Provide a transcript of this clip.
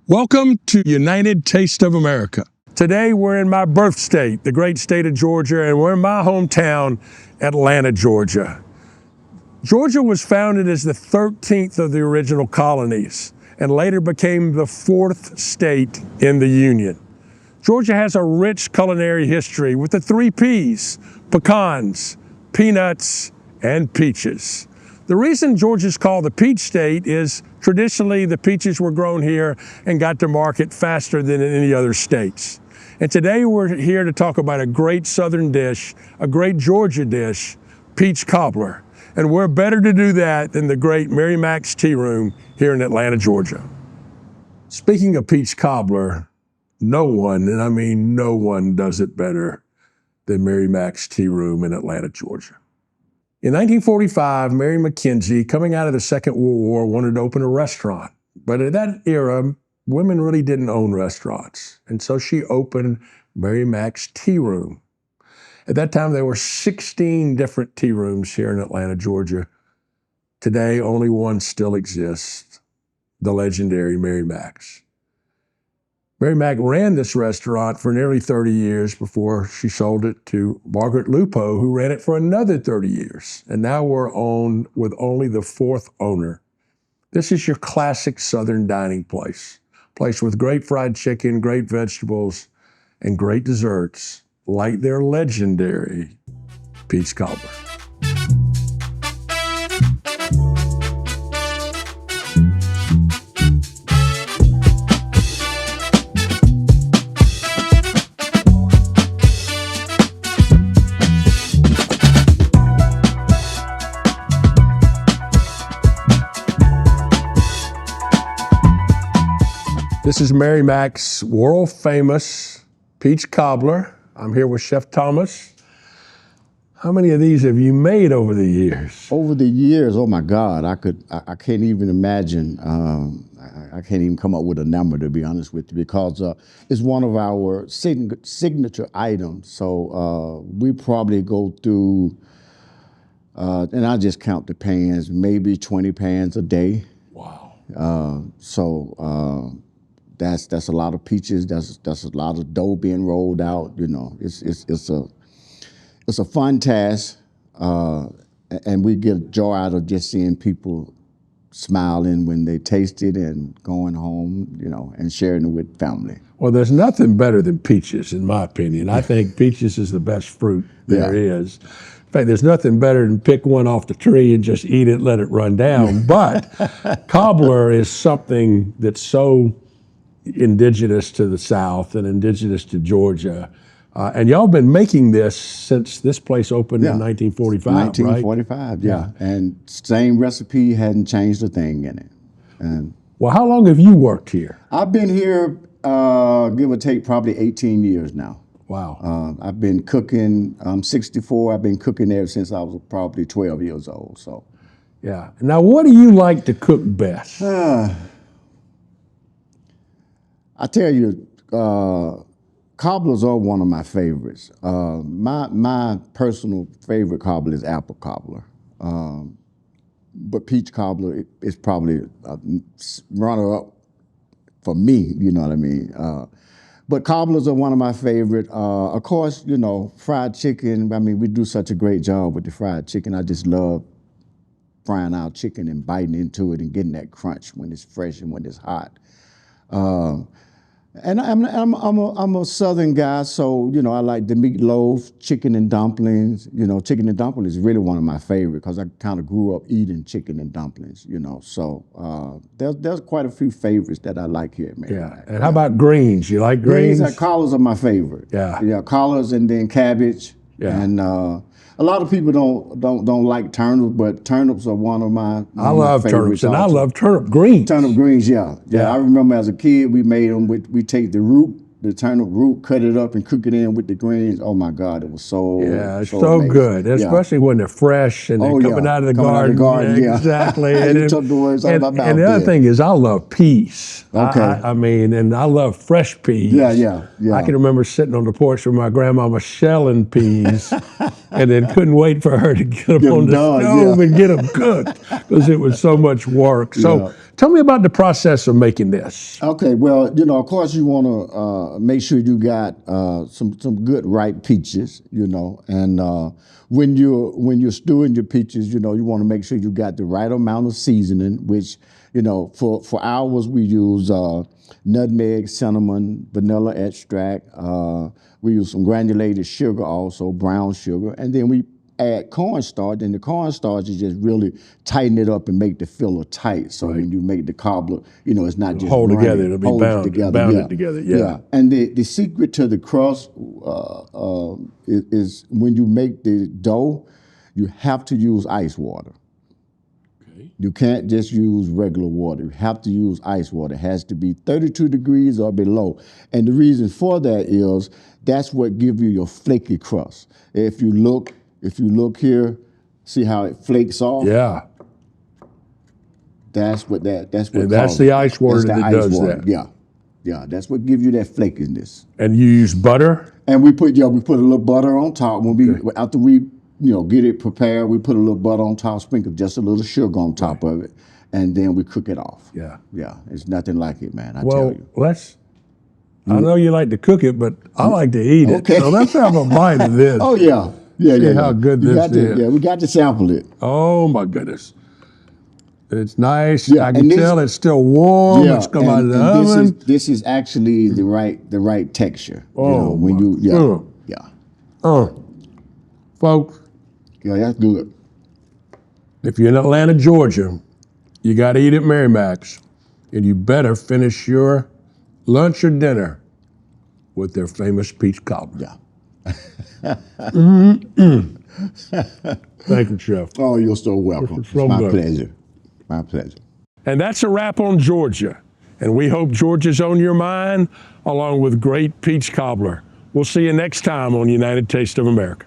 Welcome to United Taste of America. Today we're in my birth state, the great state of Georgia, and we're in my hometown, Atlanta, Georgia. Georgia was founded as the 13th of the original colonies and later became the 4th state in the Union. Georgia has a rich culinary history with the 3 Ps: pecans, peanuts, and peaches. The reason Georgia's called the Peach State is traditionally the peaches were grown here and got to market faster than in any other states. And today we're here to talk about a great Southern dish, a great Georgia dish, Peach Cobbler. And we're better to do that than the great Mary Mac's Tea Room here in Atlanta, Georgia. Speaking of Peach Cobbler, no one, and I mean no one, does it better than Mary Mac's Tea Room in Atlanta, Georgia. In 1945, Mary Mackenzie, coming out of the Second World War, wanted to open a restaurant. But at that era, women really didn't own restaurants. And so she opened Mary Mac's Tea Room. At that time, there were 16 different tea rooms here in Atlanta, Georgia. Today, only one still exists, the legendary Mary Mac's. Mary Mac ran this restaurant for nearly 30 years before she sold it to Margaret Lupo, who ran it for another 30 years. And now we're on with only the 4th owner. This is your classic Southern dining place with great fried chicken, great vegetables, and great desserts, like their legendary Peach Cobbler. This is Mary Mac's world-famous Peach Cobbler. I'm here with Chef Thomas. How many of these have you made over the years? Over the years, oh my God, I can't even imagine. I can't even come up with a number, to be honest with you, because it's one of our signature items. So we probably go through, and I just count the pans, maybe 20 pans a day. Wow. That's a lot of peaches. That's a lot of dough being rolled out. You know, it's a fun task, and we get joy out of just seeing people smiling when they taste it and going home, you know, and sharing it with family. Well, there's nothing better than peaches, in my opinion. I think peaches is the best fruit there is. In fact, there's nothing better than pick one off the tree and just eat it, let it run down. But cobbler is something that's so indigenous to the South and indigenous to Georgia. And y'all been making this since this place opened in 1945, 1945, right? yeah. And same recipe, hadn't changed a thing in it. And well, how long have you worked here? I've been here, give or take, probably 18 years now. Wow. I've been cooking, I'm 64, I've been cooking there since I was probably 12 years old, so. Yeah. Now, what do you like to cook best? I tell you, cobblers are one of my favorites. My personal favorite cobbler is apple cobbler. But peach cobbler is probably a runner-up for me, you know what I mean? But cobblers are one of my favorite. Of course, you know, fried chicken. I mean, we do such a great job with the fried chicken. I just love frying our chicken and biting into it and getting that crunch when it's fresh and when it's hot. And I'm a Southern guy, so you know I like the meatloaf, chicken and dumplings. You know, chicken and dumplings is really one of my favorite because I kind of grew up eating chicken and dumplings. You know, so there's quite a few favorites that I like here, man. Yeah. And how about greens? You like greens? Collards are my favorite. Yeah. Collards and then cabbage. Yeah. And a lot of people don't like turnips, but turnips are one of my I love turnips, and I love turnip greens. Turnip greens, yeah. I remember as a kid, we made them. We take the root, the turnip root, cut it up, and cook it in with the greens. Oh my God, it was so it's so good, especially when they're fresh and they're coming out of the garden. Yeah. Exactly. And you took the words out of my mouth. And the other thing is, I love peas. Okay. I mean, and I love fresh peas. Yeah. I can remember sitting on the porch with my grandmama shelling peas, and then couldn't wait for her to get them on the stove and get them cooked because it was so much work. So Tell me about the process of making this. Okay, well, you know, of course, you want to make sure you got some good ripe peaches, you know, and when you're stewing your peaches, you know, you want to make sure you got the right amount of seasoning, which, you know, for ours we use nutmeg, cinnamon, vanilla extract. We use some granulated sugar, also brown sugar, and then we add cornstarch, and the cornstarch is just really tighten it up and make the filler tight. So when you make the cobbler, you know, it's not just Hold running, together, it'll be bounded together. Yeah. And the secret to the crust is when you make the dough, you have to use ice water. Okay. You can't just use regular water. You have to use ice water. It has to be 32 degrees or below. And the reason for that is that's what gives you your flaky crust. If you look here, see how it flakes off? Yeah. That's what that's the ice water that does that. Yeah. Yeah, that's what gives you that flakiness. And you use butter? And we put a little butter on top. After we get it prepared, we put a little butter on top, sprinkle just a little sugar on top of it, and then we cook it off. Yeah. Yeah, it's nothing like it, man, I tell you. I know you like to cook it, but I like to eat it. Okay. So let's have a bite of this. Oh, yeah. See how good this is. Yeah, we got to sample it. Oh my goodness. It's nice. Yeah, I can tell it's still warm. Yeah, it's come out of the oven. This is actually the right texture. Oh, folks. Yeah, that's good. If you're in Atlanta, Georgia, you got to eat at Mary Mac's, and you better finish your lunch or dinner with their famous peach cobbler. Yeah. Thank you, Chef. Oh, you're so welcome. It's so my good. pleasure. My pleasure. And that's a wrap on Georgia. And we hope Georgia's on your mind, along with great peach cobbler. We'll see you next time on United Taste of America.